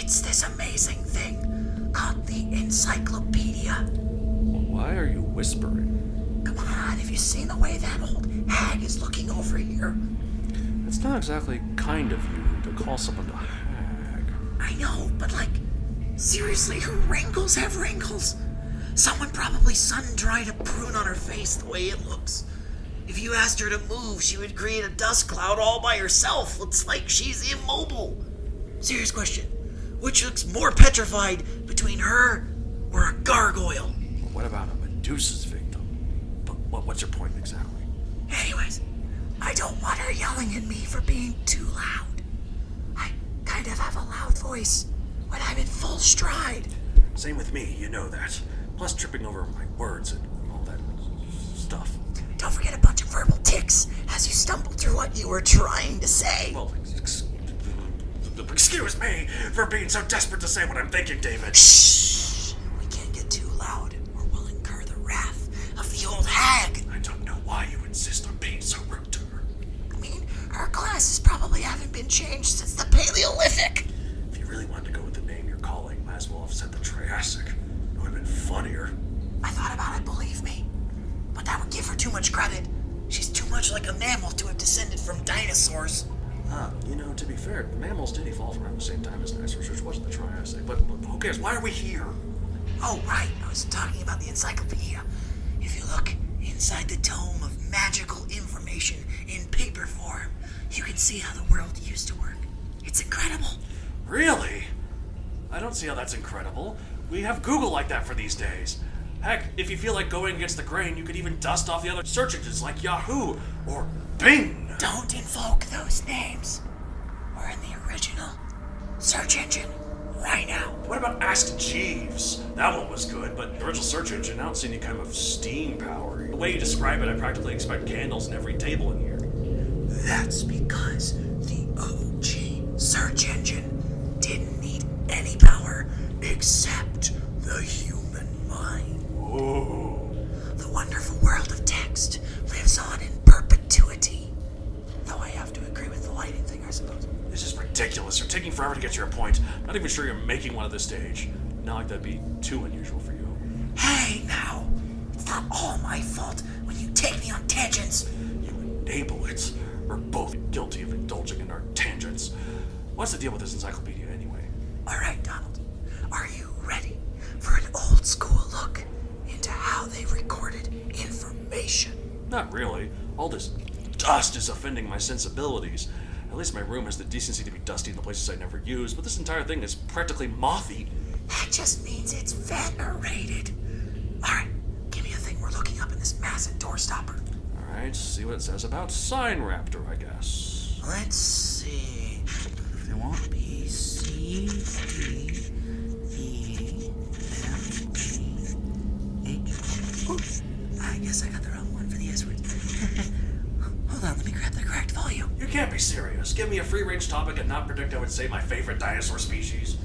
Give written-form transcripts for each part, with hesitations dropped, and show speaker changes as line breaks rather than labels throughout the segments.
It's this amazing thing called the encyclopedia.
Why are you whispering?
Come on, have you seen the way that old hag is looking over here?
It's not exactly kind of you to call someone a hag.
I know, but seriously, her wrinkles have wrinkles. Someone probably sun-dried a prune on her face the way it looks. If you asked her to move, she would create a dust cloud all by herself. It's like she's immobile. Serious question. Which looks more petrified between her or a gargoyle?
What about a Medusa's victim? But what's your point exactly?
Anyways, I don't want her yelling at me for being too loud. I kind of have a loud voice when I'm in full stride.
Same with me, you know that. Plus tripping over my words and all that stuff.
Don't forget a bunch of verbal tics as you stumble through what you were trying to say.
Well, excuse me for being so desperate to say what I'm thinking, David.
Shh! We can't get too loud or we'll incur the wrath of the old hag.
I don't know why you insist on being so rude to her.
I mean, her glasses probably haven't been changed since the Paleolithic.
If you really wanted to go with the name you're calling, might as well have said the Triassic. It would have been funnier.
I thought about it, believe me. But that would give her too much credit. She's too much like a mammal to have descended from dinosaurs.
To be fair, mammals did evolve around the same time as dinosaurs, which wasn't the Triassic. But who cares? Why are we here?
Oh, right. I was talking about the encyclopedia. If you look inside the tome of magical information in paper form, you can see how the world used to work. It's incredible.
Really? I don't see how that's incredible. We have Google like that for these days. Heck, if you feel like going against the grain, you could even dust off the other search engines like Yahoo or Bing.
Don't invoke those names. We're in the original search engine right now.
What about Ask Jeeves? That one was good, but the original search engine, I don't see any kind of steam power. The way you describe it, I practically expect candles in every table in here.
That's because the OG search engine didn't need any power except the human mind.
Ooh.
The wonderful world of text lives on in perpetuity. Though I have to agree with the lighting thing, I suppose.
This is ridiculous. You're taking forever to get to your point. Not even sure you're making one at this stage. Not like that'd be too unusual for you.
Hey, now. It's not all my fault when you take me on tangents.
You enable it. We're both guilty of indulging in our tangents. What's the deal with this encyclopedia anyway?
All right, Donald. Are you ready for an old school look into how they recorded information?
Not really. All this dust is offending my sensibilities. At least my room has the decency to be dusty in the places I never use, but this entire thing is practically moth-eaten.
That just means it's venerated. All right, give me a thing we're looking up in this massive door stopper.
All right, see what it says about Sign Raptor, I guess.
Let's see. They want B, C, D, E, F, G, H. Ooh, I guess I got the wrong one for the S word. Hold on, let me grab the correct volume.
You can't be serious. Give me a free-range topic and not predict I would say my favorite dinosaur species.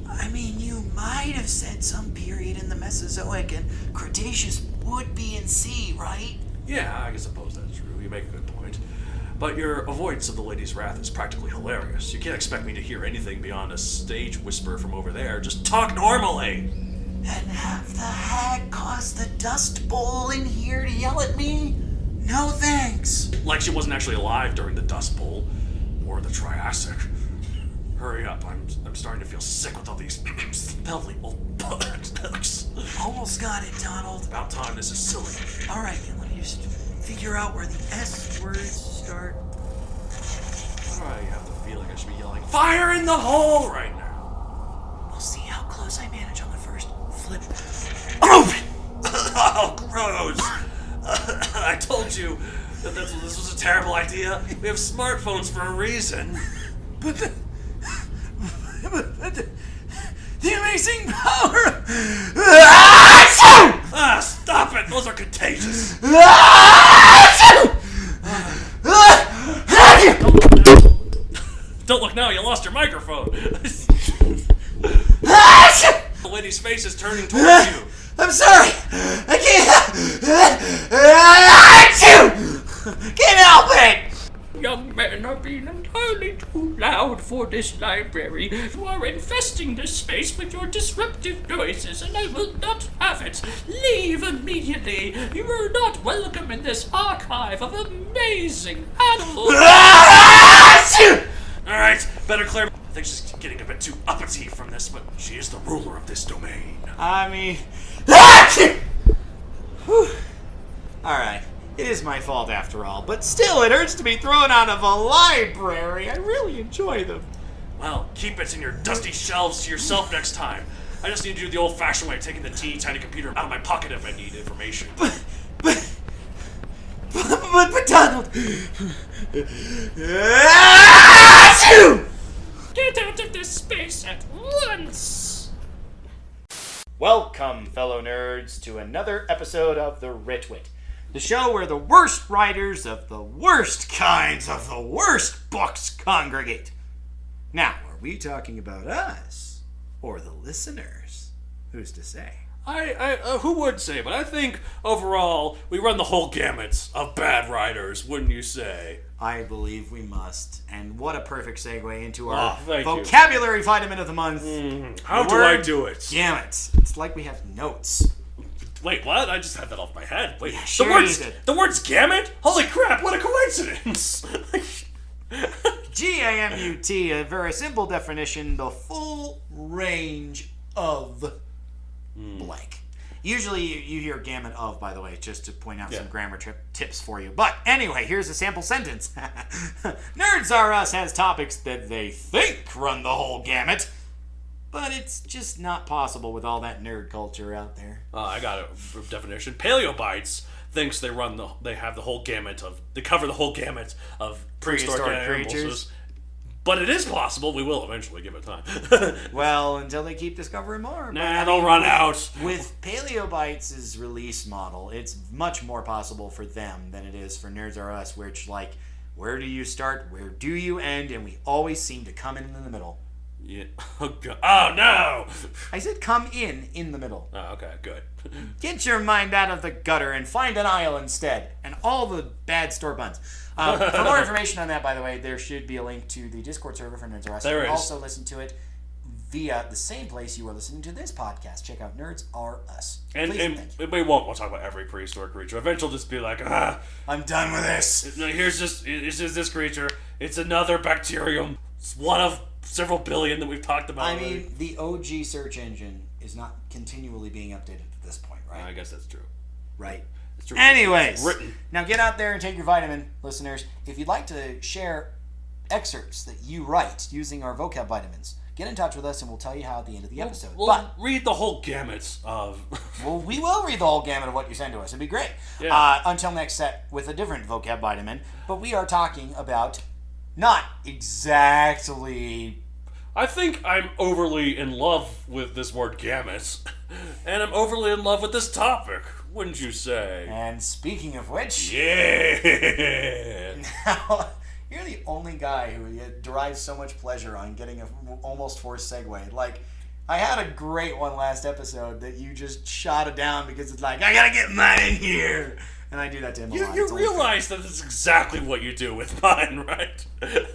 I mean, you might have said some period in the Mesozoic and Cretaceous would be in C, right?
Yeah, I suppose that's true. You make a good point. But your avoidance of the lady's wrath is practically hilarious. You can't expect me to hear anything beyond a stage whisper from over there. Just talk normally!
And have the hag cause the dust bowl in here to yell at me? No thanks.
Like she wasn't actually alive during the Dust Bowl. Or the Triassic. Hurry up, I'm starting to feel sick with all these smelly old bugs.
Almost got it, Donald.
About time, this is silly.
All right, then let me just figure out where the S words start.
I have the feeling I should be yelling, "Fire in the hole!" right now.
We'll see how close I manage on the first flip.
Oh, gross! I told you that this was a terrible idea. We have smartphones for a reason.
But the amazing power.
Stop it! Those are contagious. Don't look now. You lost your microphone. The lady's face is turning towards you.
I'm sorry. I can't help it.
young men are being entirely too loud for this library. You are infesting this space with your disruptive noises, and I will not have it. Leave immediately. You are not welcome in this archive of amazing animals.
Alright, better clear. I think she's getting a bit too uppity from this, but she is the ruler of this domain.
I mean... Alright, it is my fault after all, but still it hurts to be thrown out of a library. I really enjoy them.
Well, keep it in your dusty shelves to yourself next time. I just need to do the old-fashioned way of taking the teeny tiny computer out of my pocket if I need information.
But Donald...
Get out of this space at once!
Welcome, fellow nerds, to another episode of The Ritwit, the show where the worst writers of the worst kinds of the worst books congregate. Now, are we talking about us, or the listeners? Who's to say?
Who would say, but I think, overall, we run the whole gamut of bad writers, wouldn't you say?
I believe we must. And what a perfect segue into our
thank you.
vocabulary vitamin of the month.
How
The
do I
word
do it?
Gamut. It's like we have notes.
Wait, what? I just had that off my head. Wait,
Yeah, sure you did.
the words gamut? Holy crap, what a coincidence!
G-A-M-U-T, a very simple definition, the full range of blank. Usually you hear gamut of, by the way, just to point out some grammar tips for you. But anyway, here's a sample sentence. Nerds R Us has topics that they think run the whole gamut, but it's just not possible with all that nerd culture out there.
I got a definition. Paleobites thinks they have the whole gamut of, they cover the whole gamut of prehistoric
creatures.
But it is possible. We will eventually give it time.
Well, until they keep discovering more.
Nah, they'll run out.
With Paleobites' release model, it's much more possible for them than it is for Nerds R Us, which, like, where do you start, where do you end, and we always seem to come in the middle.
Yeah. Oh, God. Oh, no!
I said come in the middle.
Oh, okay, good.
Get your mind out of the gutter and find an aisle instead, and all the bad store buns. For more information on that, by the way, there should be a link to the Discord server for Nerds R Us.
There
you can
is.
also listen to it via the same place you are listening to this podcast. Check out Nerds R Us.
And
Thank you.
we won't. We'll talk about every prehistoric creature. Eventually, just be like,
I'm done with this.
it's just this creature. It's another bacterium. It's one of several billion that we've talked about.
I mean, the OG search engine is not continually being updated at this point, right?
I guess that's true.
Right.
It's true.
Anyways,
It's written.
now get out there and take your vitamin, listeners. If you'd like to share excerpts that you write using our vocab vitamins, get in touch with us and we'll tell you how at the end of the episode.
We'll read the whole gamut of.
Well, we will read the whole gamut of what you send to us. It'd be great.
Yeah.
Until next set with a different vocab vitamin. But we are talking about not exactly...
I think I'm overly in love with this word gamut, and I'm overly in love with this topic, wouldn't you say?
And speaking of which...
Yeah!
Now, you're the only guy who derives so much pleasure on getting a almost forced segue. Like, I had a great one last episode that you just shot it down because it's like, I gotta get mine in here. And I do that to him a lot.
You
It's only
realize that it's exactly what you do with mine, right?
But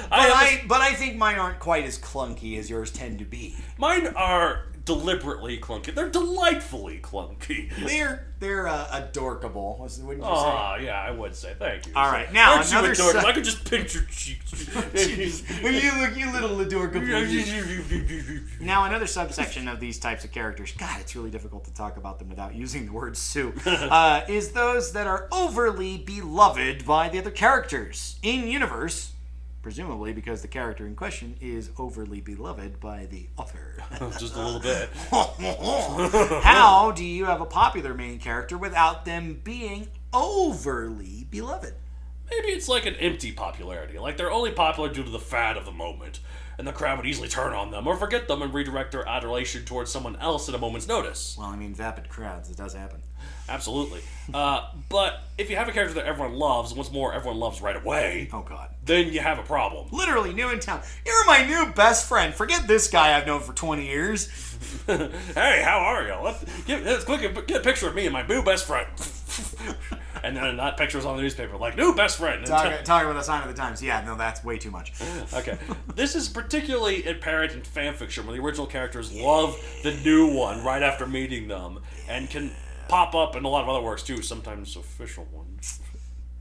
I think mine aren't quite as clunky as yours tend to be.
Mine are deliberately clunky. They're delightfully clunky.
They're adorkable, wouldn't you say?
Oh, yeah, I would say. Thank you.
All right, now
Aren't you
another
adorable? I could just pinch your cheeks.
you little adorable. Now, another subsection of these types of characters, God, it's really difficult to talk about them without using the word Sue, is those that are overly beloved by the other characters in universe, presumably because the character in question is overly beloved by the author.
Just a little bit.
How do you have a popular main character without them being overly beloved?
Maybe it's like an empty popularity. Like they're only popular due to the fad of the moment, and the crowd would easily turn on them or forget them and redirect their adoration towards someone else at a moment's notice.
Well, I mean, vapid crowds, it does happen.
Absolutely. But if you have a character that everyone loves, and what's more, everyone loves right away,
Oh, God.
then you have a problem.
Literally new in town. You're my new best friend. Forget this guy I've known for 20 years.
Hey, how are you? Let's get a picture of me and my new best friend. And then that picture was on the newspaper, like, new best friend.
Talking about the sign of the times. Yeah, no, that's way too much.
Okay. This is particularly apparent in fanfiction, where the original characters love the new one right after meeting them, and can pop up in a lot of other works, too, sometimes official ones.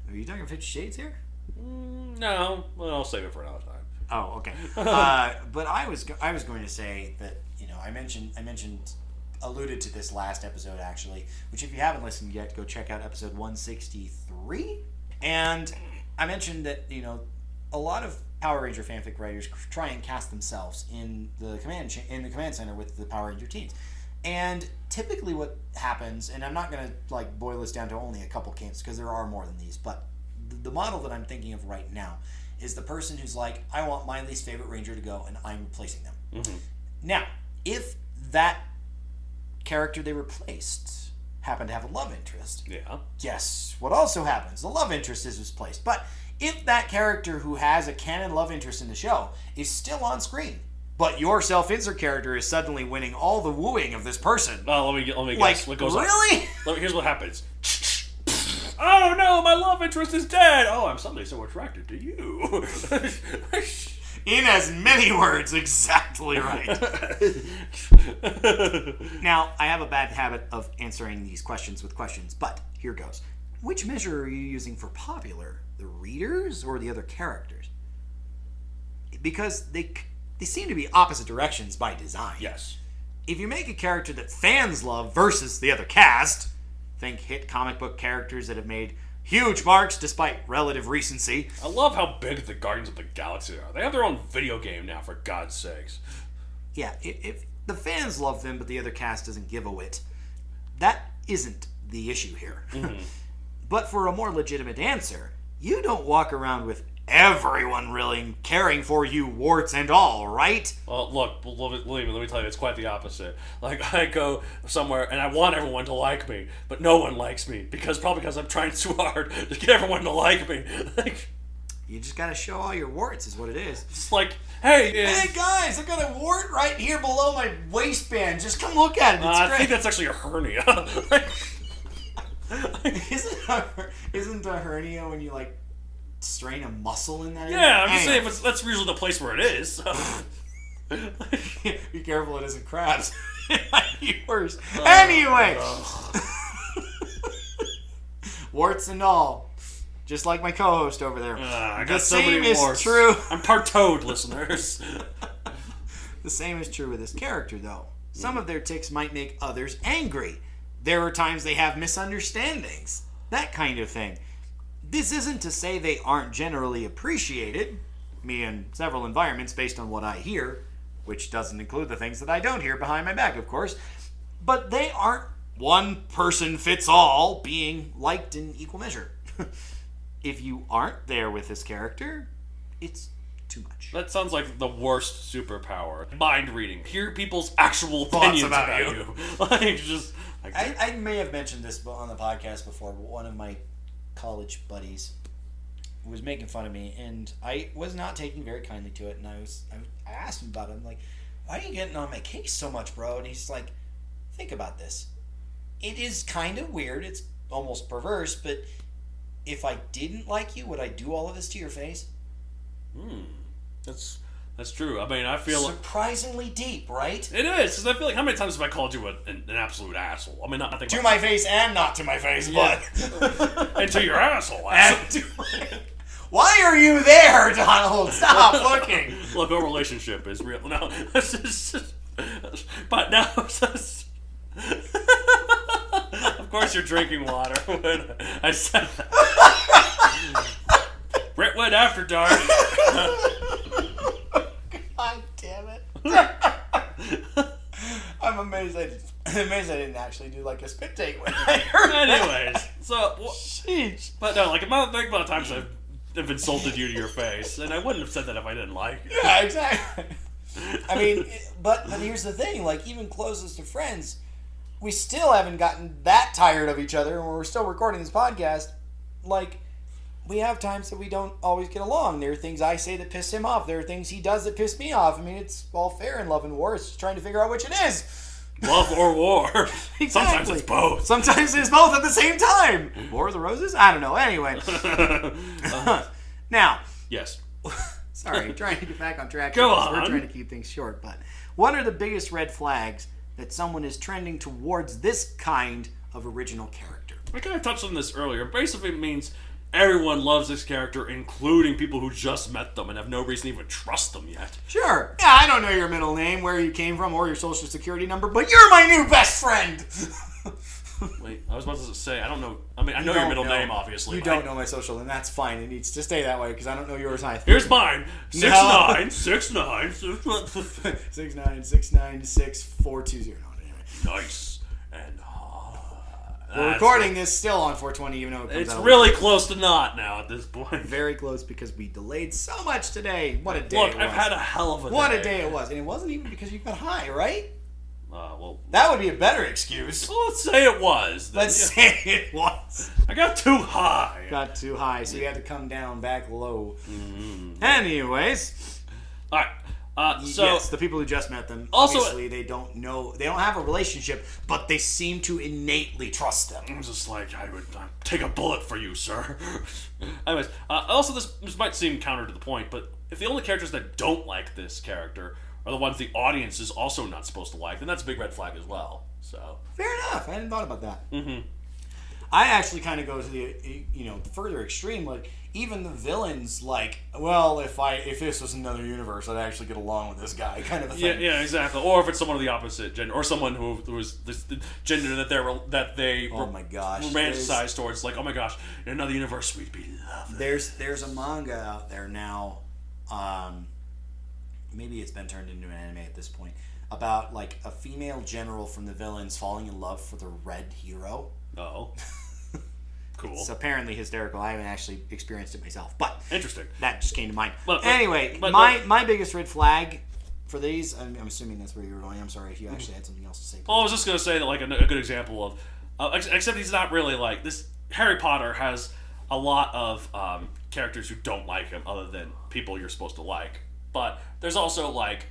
Are you talking 50 Shades here?
No. Well, I'll save it for another time.
Oh, okay. But I was going to say that, I alluded to this last episode, actually, which if you haven't listened yet, go check out episode 163. And I mentioned that, a lot of Power Ranger fanfic writers try and cast themselves in the command center with the Power Ranger teams. And typically what happens, and I'm not going to boil this down to only a couple camps because there are more than these, but the model that I'm thinking of right now is the person who's like, I want my least favorite Ranger to go and I'm replacing them. Mm-hmm. Now, if that character they replaced happened to have a love interest, guess what also happens? The love interest is replaced. But if that character who has a canon love interest in the show is still on screen, but your self-insert character is suddenly winning all the wooing of this person.
Oh, let me guess what goes on.
Really?
Here's what happens. Oh no, my love interest is dead. Oh, I'm suddenly so attracted to you.
In as many words, exactly right. Now, I have a bad habit of answering these questions with questions, but here goes. Which measure are you using for popular? The readers or the other characters? Because they seem to be opposite directions by design.
Yes.
If you make a character that fans love versus the other cast, think hit comic book characters that have made huge marks despite relative recency.
I love how big the Guardians of the Galaxy are. They have their own video game now, for God's sakes.
Yeah, if the fans love them but the other cast doesn't give a whit, that isn't the issue here. Mm-hmm. But for a more legitimate answer, you don't walk around with everyone really caring for you, warts and all, right?
Well, look, let me tell you, it's quite the opposite. I go somewhere and I want everyone to like me, but no one likes me probably because I'm trying too hard to get everyone to like me.
You just gotta show all your warts, is what it is.
Just hey
guys, I've got a wart right here below my waistband. Just come look at it. It's great.
I think that's actually a hernia.
Isn't a hernia when you strain a muscle in that area?
Yeah, I'm just saying that's usually the place where it is. So.
Be careful it isn't crabs. It might be worse. Anyway. Warts and all. Just like my co-host over there.
I got so many warts.
True.
I'm part toad, listeners.
The same is true with this character, though. Some of their tics might make others angry. There are times they have misunderstandings. That kind of thing. This isn't to say they aren't generally appreciated. Me in several environments based on what I hear, which doesn't include the things that I don't hear behind my back, of course. But they aren't one person fits all being liked in equal measure. If you aren't there with this character, it's too much.
That sounds like the worst superpower. Mind reading. Hear people's actual opinions about you.
I may have mentioned this on the podcast before, but one of my college buddies was making fun of me, and I was not taking very kindly to it, and I asked him about it. I'm like, why are you getting on my case so much, bro? And he's like, think about this. It is kind of weird. It's almost perverse, but if I didn't like you, would I do all of this to your face?
That's true. I mean, I feel
surprisingly deep, right?
It is, because I feel like how many times have I called you an absolute asshole? I mean, not think
to my face and not to my face, but
and to your asshole.
Why are you there, Donald? Stop looking.
Look, our relationship is real. No, but no. Of course, you're drinking water when I said that. Brentwood After Dark.
God damn it. I'm amazed I didn't actually do a spit take when I heard
Anyways, so...
Sheesh.
But no, think about the times I've insulted you to your face, and I wouldn't have said that if I didn't like you.
Yeah, exactly. I mean, but here's the thing, even closest to friends, we still haven't gotten that tired of each other, and we're still recording this podcast. We have times that we don't always get along. There are things I say that piss him off. There are things he does that piss me off. I mean, it's all fair in love and war. It's just trying to figure out which it is.
Love or war.
Exactly.
Sometimes it's both.
Sometimes it's both at the same time. War of the Roses? I don't know. Anyway. Now.
Yes.
Sorry, trying to get back on track.
Go
We're
on.
trying to keep things short, but what are the biggest red flags that someone is trending towards this kind of original character?
I kind of touched on this earlier. Basically, it means everyone loves this character, including people who just met them and have no reason to even trust them yet.
Sure. Yeah, I don't know your middle name, where you came from, or your social security number, but you're my new best friend!
Wait, I was about to say, I don't know. I mean, I know your middle name, obviously.
You don't know my social, and that's fine. It needs to stay that way, because I don't know yours either.
Here's mine. 6969.
696964620.
Nice. And
we're recording this still on 420, even though it comes
it's
out
really close to not now at this point.
very close, because we delayed so much today. What a day
Look,
it was.
I've had a hell of a day.
What a day it was. And it wasn't even because you got high, right?
Well,
That would be a better excuse.
let's say it was. then.
Let's say it was.
I got too high.
Got too high, so you had to come down back low.
Mm-hmm.
Anyways.
All right. So
yes, the people who just met them,
Also-
obviously they don't know, they don't have a relationship, but they seem to innately trust them.
I'm just like, I would take a bullet for you, sir. Anyways, also this might seem counter to the point, but if the only characters that don't like this character are the ones the audience is also not supposed to like, then that's a big red flag as well. So
Fair enough. I hadn't thought about that. Mm-hmm. I actually kind of go to the the further extreme. Like even the villains, like, well, if this was another universe, I'd actually get along with this guy, kind of a thing.
yeah, exactly. Or if it's someone of the opposite gender, or someone who is this gender that they
Oh my gosh,
romanticize towards, like, oh my gosh, in another universe we'd be loving.
There's a manga out there now. Maybe it's been turned into an anime at this point, about like a female general from the villains falling in love for the red hero.
Oh. Cool.
It's apparently hysterical. I haven't actually experienced it myself, but
Interesting.
that just came to mind.
But
my biggest red flag for these, I'm assuming that's where you were going. I'm sorry if you actually had something else to say.
Well, I was just going to say that, like, a good example of, except he's not really like this. Harry Potter has a lot of characters who don't like him, other than people you're supposed to like. But there's also like,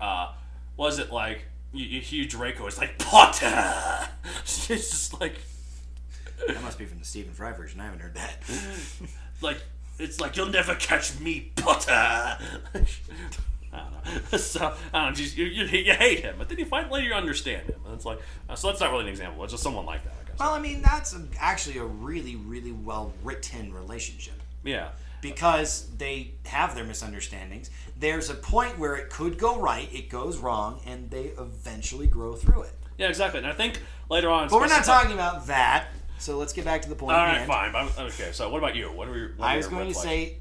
was it like you hear Draco? It's like Potter. It's just like.
That must be from the Stephen Fry version. I haven't heard that.
Like, it's like, you'll never catch me, Potter. I don't know. So, I don't know, you hate him, but then you finally you understand him. And it's like, so that's not really an example. It's just someone like that, I guess.
Well, I mean, that's actually a really, really well-written relationship.
Yeah.
Because they have their misunderstandings. There's a point where it could go right, it goes wrong, and they eventually grow through it.
Yeah, exactly. And I think later on...
But we're not talking about that, so let's get back to the point.
All right, fine. Okay, so what about you?
I was going to say,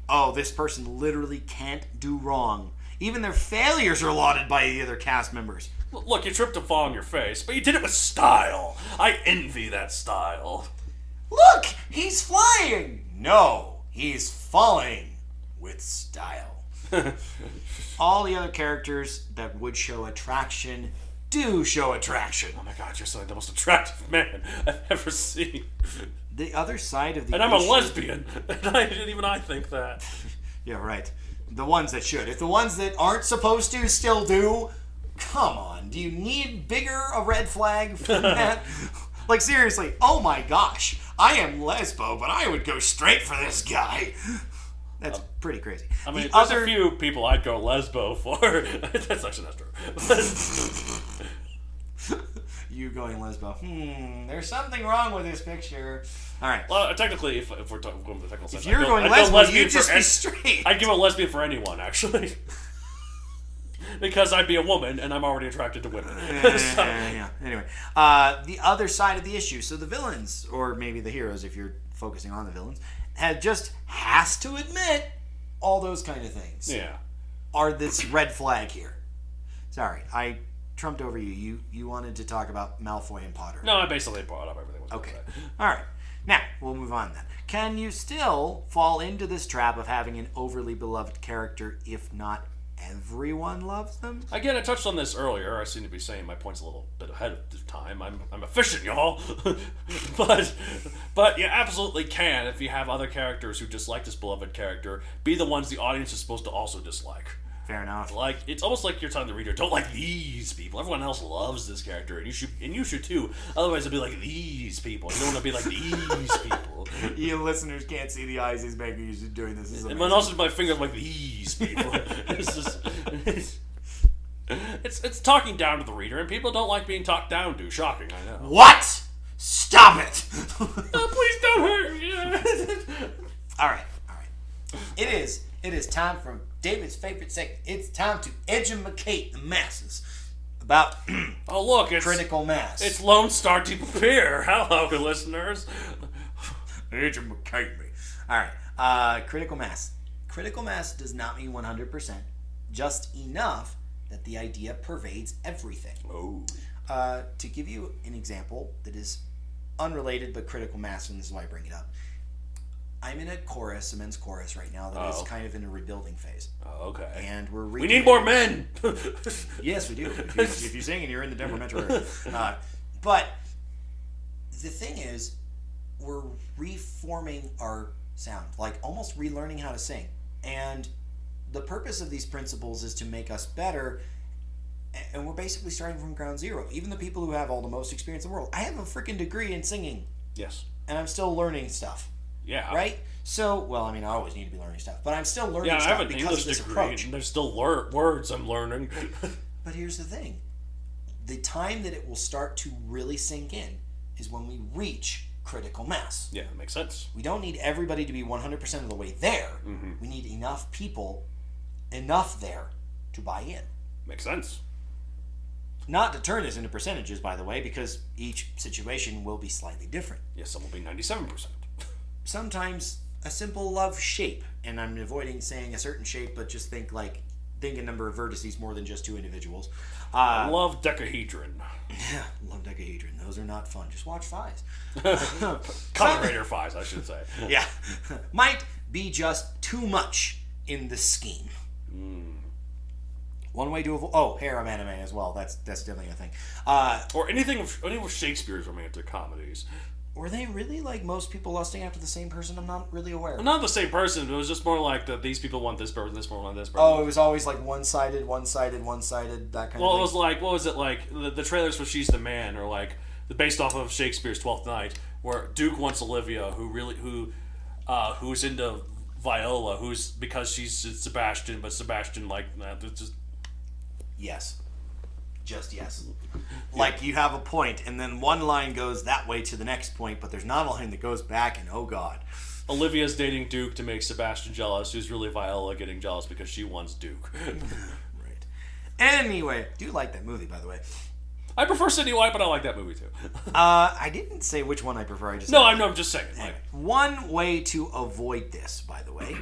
oh, this person literally can't do wrong. Even their failures are lauded by the other cast members.
Look, you tripped and fall on your face, but you did it with style. I envy that style.
Look, he's flying. No, he's falling with style. All the other characters that would show attraction do show attraction.
Oh my god, you're so the most attractive man I've ever seen.
The other side of the
And I'm a lesbian, and even I think that.
Yeah, right. The ones that should. If the ones that aren't supposed to still do, come on. Do you need bigger a red flag than that? Like, seriously, oh my gosh. I am lesbo, but I would go straight for this guy. That's pretty crazy.
I mean, there's a few people I'd go lesbo for. That's actually not true.
You going lesbo. There's something wrong with this picture. All right.
Well, technically, if we're talking from the technical sense,
if you're going lesbo, you'd just be straight.
I'd give a lesbian for anyone, actually. Because I'd be a woman, and I'm already attracted to women. So.
Yeah. Anyway, the other side of the issue. So the villains, or maybe the heroes, if you're focusing on the villains, has to admit all those kind of things.
Yeah.
Are this red flag here? Sorry, I trumped over you. You wanted to talk about Malfoy and Potter.
No, I basically brought up everything.
Okay. All right. Now, we'll move on then. Can you still fall into this trap of having an overly beloved character if not everyone loves them?
Again, I touched on this earlier. I seem to be saying my point's a little bit ahead of time. I'm efficient, y'all. but you absolutely can, if you have other characters who dislike this beloved character, be the ones the audience is supposed to also dislike.
Fair enough.
Like, it's almost like you're telling the reader, don't like these people. Everyone else loves this character, and you should too. Otherwise, it'll be like these people. You don't want to be like these people.
You listeners can't see the eyes he's making. He's doing this.
And also my finger like these people. It's just it's talking down to the reader, and people don't like being talked down to. Shocking, I know.
What? Stop it!
Please don't hurt me.
All right. It is time for David's favorite segment. It's time to educate the masses about
Oh look, it's
critical mass.
It's Lone Star Deep Appear. Hello, good listeners.
Educate me. All right. Critical mass. Critical mass does not mean 100%. Just enough that the idea pervades everything.
Oh.
To give you an example that is unrelated but critical mass, and this is why I bring it up. I'm in a men's chorus right now that is kind of in a rebuilding phase.
Oh, okay.
And
we need more men.
Yes, we do. If you sing and you're in the Denver metro area. But the thing is, we're reforming our sound, like almost relearning how to sing. And the purpose of these principles is to make us better. And we're basically starting from ground zero. Even the people who have all the most experience in the world. I have a freaking degree in singing.
Yes.
And I'm still learning stuff.
Yeah.
Right? So, well, I mean, I always need to be learning stuff. But I'm still learning stuff
I have an
because
English
of this
degree,
approach.
and there's still words I'm learning.
But here's the thing. The time that it will start to really sink in is when we reach critical mass.
Yeah, that makes sense.
We don't need everybody to be 100% of the way there.
Mm-hmm.
We need enough people, enough there, to buy in.
Makes sense.
Not to turn this into percentages, by the way, because each situation will be slightly different.
Yes, some will be 97%.
Sometimes a simple love shape, and I'm avoiding saying a certain shape, but just think a number of vertices more than just two individuals.
I love decahedron.
Yeah, love decahedron. Those are not fun. Just watch Fies.
Kamen Rider 5s, I should say.
Yeah. Might be just too much in the scheme. One way to avoid... harem anime as well. That's definitely a thing.
Or any of Shakespeare's romantic comedies.
Were they really like most people lusting after the same person? I'm not really aware.
Well, not the same person, but it was just more like these people want this person, this person want this person.
Oh, it was always like one-sided, that kind of thing.
Well, it was like, what was it like? The trailers for She's the Man, or like based off of Shakespeare's Twelfth Night, where Duke wants Olivia, who's into Viola, because she's Sebastian, but Sebastian just.
Yes. Just yes. Like you have a point, and then one line goes that way to the next point, but there's not a line that goes back, and oh god.
Olivia's dating Duke to make Sebastian jealous, who's really Viola getting jealous because she wants Duke.
Right. Anyway, I do like that movie, by the way.
I prefer City White, but I like that movie too.
I didn't say which one I prefer.
I'm just saying.
Anyway, one way to avoid this, by the way,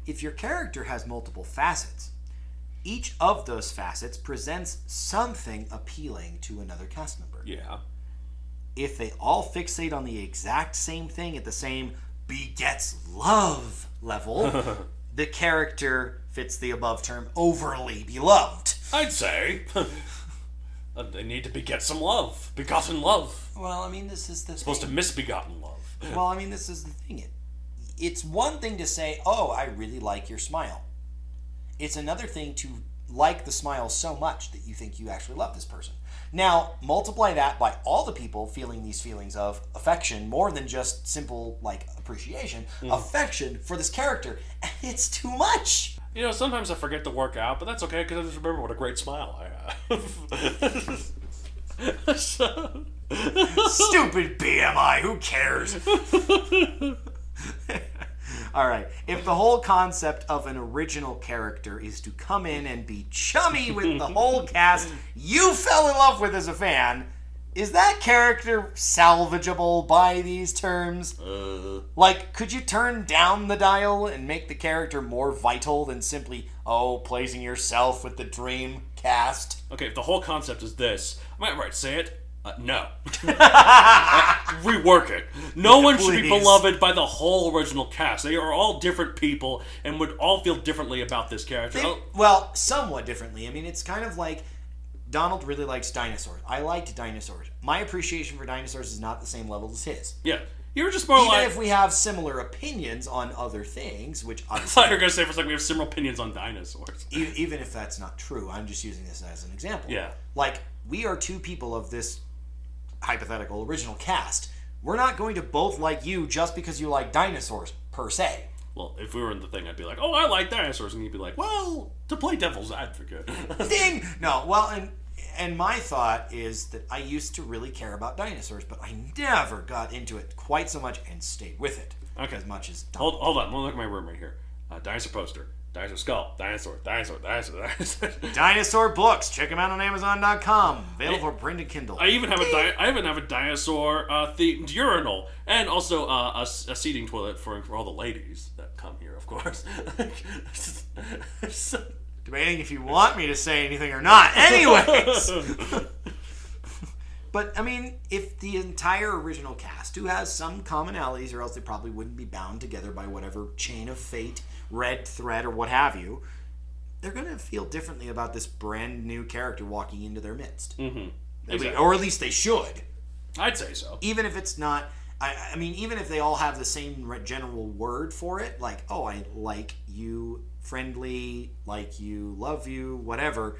if your character has multiple facets, each of those facets presents something appealing to another cast member.
Yeah.
If they all fixate on the exact same thing at the same begets love level, the character fits the above term overly beloved.
I'd say. They need to beget some love. Begotten love.
Well, I mean, this is the
Supposed
thing.
to misbegotten love.
Well, I mean, this is the thing. It's one thing to say, oh, I really like your smile. It's another thing to like the smile so much that you think you actually love this person. Now, multiply that by all the people feeling these feelings of affection, more than just simple, appreciation, affection for this character, and it's too much.
You know, sometimes I forget to work out, but that's okay, because I just remember what a great smile I have.
Stupid BMI, who cares? Alright, if the whole concept of an original character is to come in and be chummy with the whole cast you fell in love with as a fan, is that character salvageable by these terms? Could you turn down the dial and make the character more vital than simply, placing yourself with the dream cast?
Okay, if the whole concept is this, am I right? Say it? No. Rework it. No one should be beloved by the whole original cast. They are all different people and would all feel differently about this character.
Well, somewhat differently. I mean, it's kind of like Donald really likes dinosaurs. I liked dinosaurs. My appreciation for dinosaurs is not the same level as his.
Yeah. You're just more
Even
like...
if we have similar opinions on other things, which
I
obviously...
thought you were going to say for a second we have similar opinions on dinosaurs.
Even if that's not true, I'm just using this as an example.
Yeah.
Like, we are two people of this hypothetical original cast. We're not going to both like you just because you like dinosaurs, per se.
Well, if we were in the thing, I'd be like, oh, I like dinosaurs. And you'd be like, well, to play devil's advocate.
Ding! No, well, and my thought is that I used to really care about dinosaurs, but I never got into it quite so much and stayed with it.
Okay.
As much as...
Hold on. Let me look at my room right here. Dinosaur poster. Dinosaur skull. Dinosaur.
Dinosaur books. Check them out on Amazon.com. Available for print and Kindle.
I even have a dinosaur themed urinal, and also a seating toilet for all the ladies that come here, of course.
Debating if you want me to say anything or not. Anyways. But, I mean, if the entire original cast, who has some commonalities, or else they probably wouldn't be bound together by whatever chain of fate, red thread, or what have you, they're going to feel differently about this brand new character walking into their midst.
Mm-hmm.
Exactly. Or at least they should.
I'd say so.
Even if it's not... I mean, even if they all have the same general word for it, like, oh, I like you, friendly, like you, love you, whatever,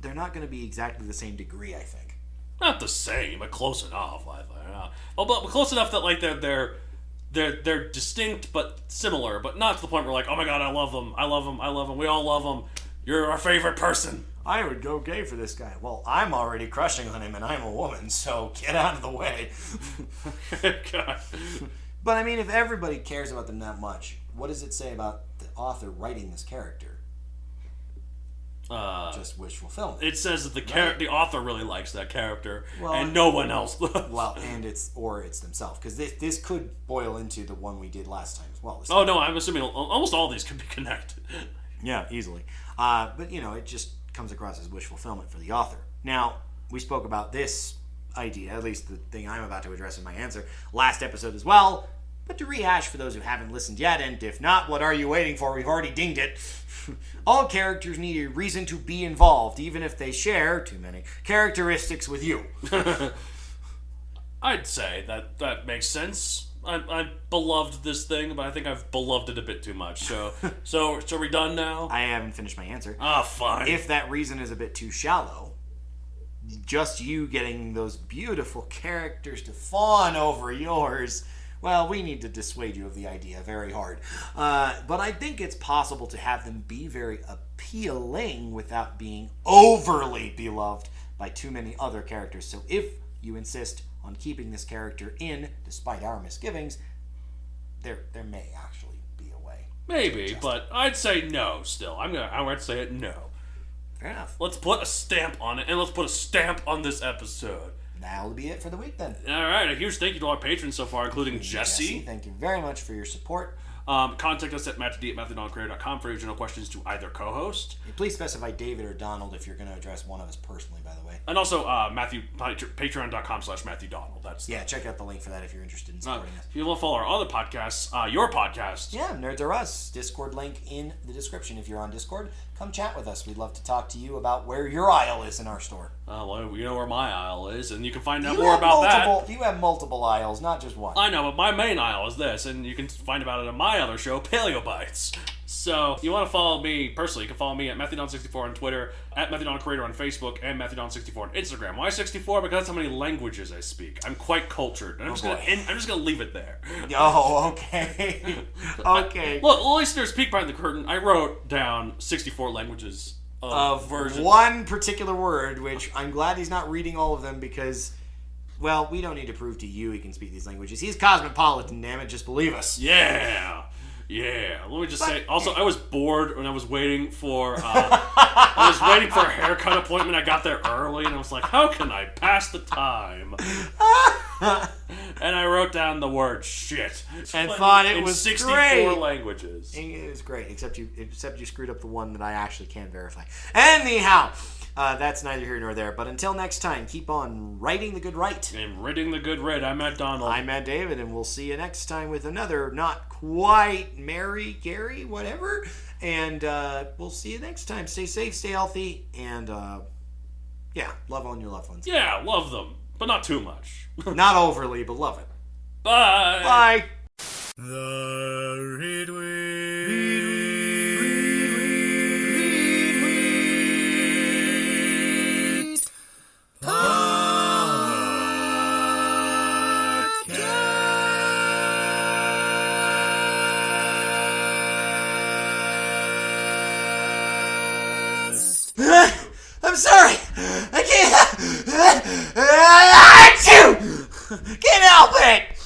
they're not going to be exactly the same degree, I think.
Not the same, but close enough. Well, but close enough that like they're distinct but similar, but not to the point where like, oh my god, I love them, we all love them. You're our favorite person.
I would go gay for this guy. Well, I'm already crushing on him, and I'm a woman, so get out of the way.
God.
But I mean, if everybody cares about them that much, what does it say about the author writing this character? Just wish fulfillment.
It says that the author really likes that character,
well,
and no one else does.
Well, and it's themselves, because this could boil into the one we did last time as well.
Oh no, I'm assuming almost all these could be connected.
Yeah, easily. But it just comes across as wish fulfillment for the author. Now, we spoke about this idea, at least the thing I'm about to address in my answer, last episode as well. But to rehash for those who haven't listened yet, and if not, what are you waiting for? We've already dinged it. All characters need a reason to be involved, even if they share, too many, characteristics with you.
I'd say that makes sense. I beloved this thing, but I think I've beloved it a bit too much. So are we done now?
I haven't finished my answer.
Fine.
If that reason is a bit too shallow, just you getting those beautiful characters to fawn over yours, well, we need to dissuade you of the idea very hard. But I think it's possible to have them be very appealing without being overly beloved by too many other characters. So if you insist on keeping this character in, despite our misgivings, there may actually be a way.
Maybe, but I'd say no still. I'm going to say it no.
Fair enough.
Let's put a stamp on it, and let's put a stamp on this episode.
That'll be it for the week then.
All right, a huge thank you to our patrons so far, including Jesse.
Thank you very much for your support.
Contact us at mattd@matthewdonaldcreator.com for original questions to either co-host.
Please specify David or Donald if you're going to address one of us personally, by the way.
And also patreon.com/MatthewDonald.
Check out the link for that if you're interested in supporting us.
If you want to follow our other podcasts, your podcast.
Yeah, Nerds Are Us. Discord link in the description. If you're on Discord, come chat with us. We'd love to talk to you about where your aisle is in our store.
Well, you know where my aisle is, and you can find out more about that.
You have multiple aisles, not just one.
I know, but my main aisle is this, and you can find about it on my other show, Paleo Bites. So, if you want to follow me personally, you can follow me at MatthewDon64 on Twitter, at MatthewDonCreator on Facebook, and MatthewDon64 on Instagram. Why 64? Because that's how many languages I speak. I'm quite cultured, and I'm just gonna leave it there.
Oh, okay. Okay.
Look, listeners, peek behind the curtain. I wrote down 64 languages of versions.
One particular word, which I'm glad he's not reading all of them because, well, we don't need to prove to you he can speak these languages. He's cosmopolitan, damn it, just believe us.
Yeah. Let me just say. Also, I was bored when I was waiting for. a haircut appointment. I got there early, and I was like, "How can I pass the time?" And I wrote down the word "shit"
and thought it was
64
great.
languages.
It was great, except you screwed up the one that I actually can verify. Anyhow. That's neither here nor there. But until next time, keep on writing the good right.
And ridding the good red. I'm Matt Donald.
I'm Matt David, and we'll see you next time with another not quite Mary, Gary, whatever. And we'll see you next time. Stay safe, stay healthy, and love on your loved ones.
Yeah, love them, but not too much.
Not overly, but love it.
Bye.
Bye.
I'm sorry. I can't. I hurt you. Can't help it.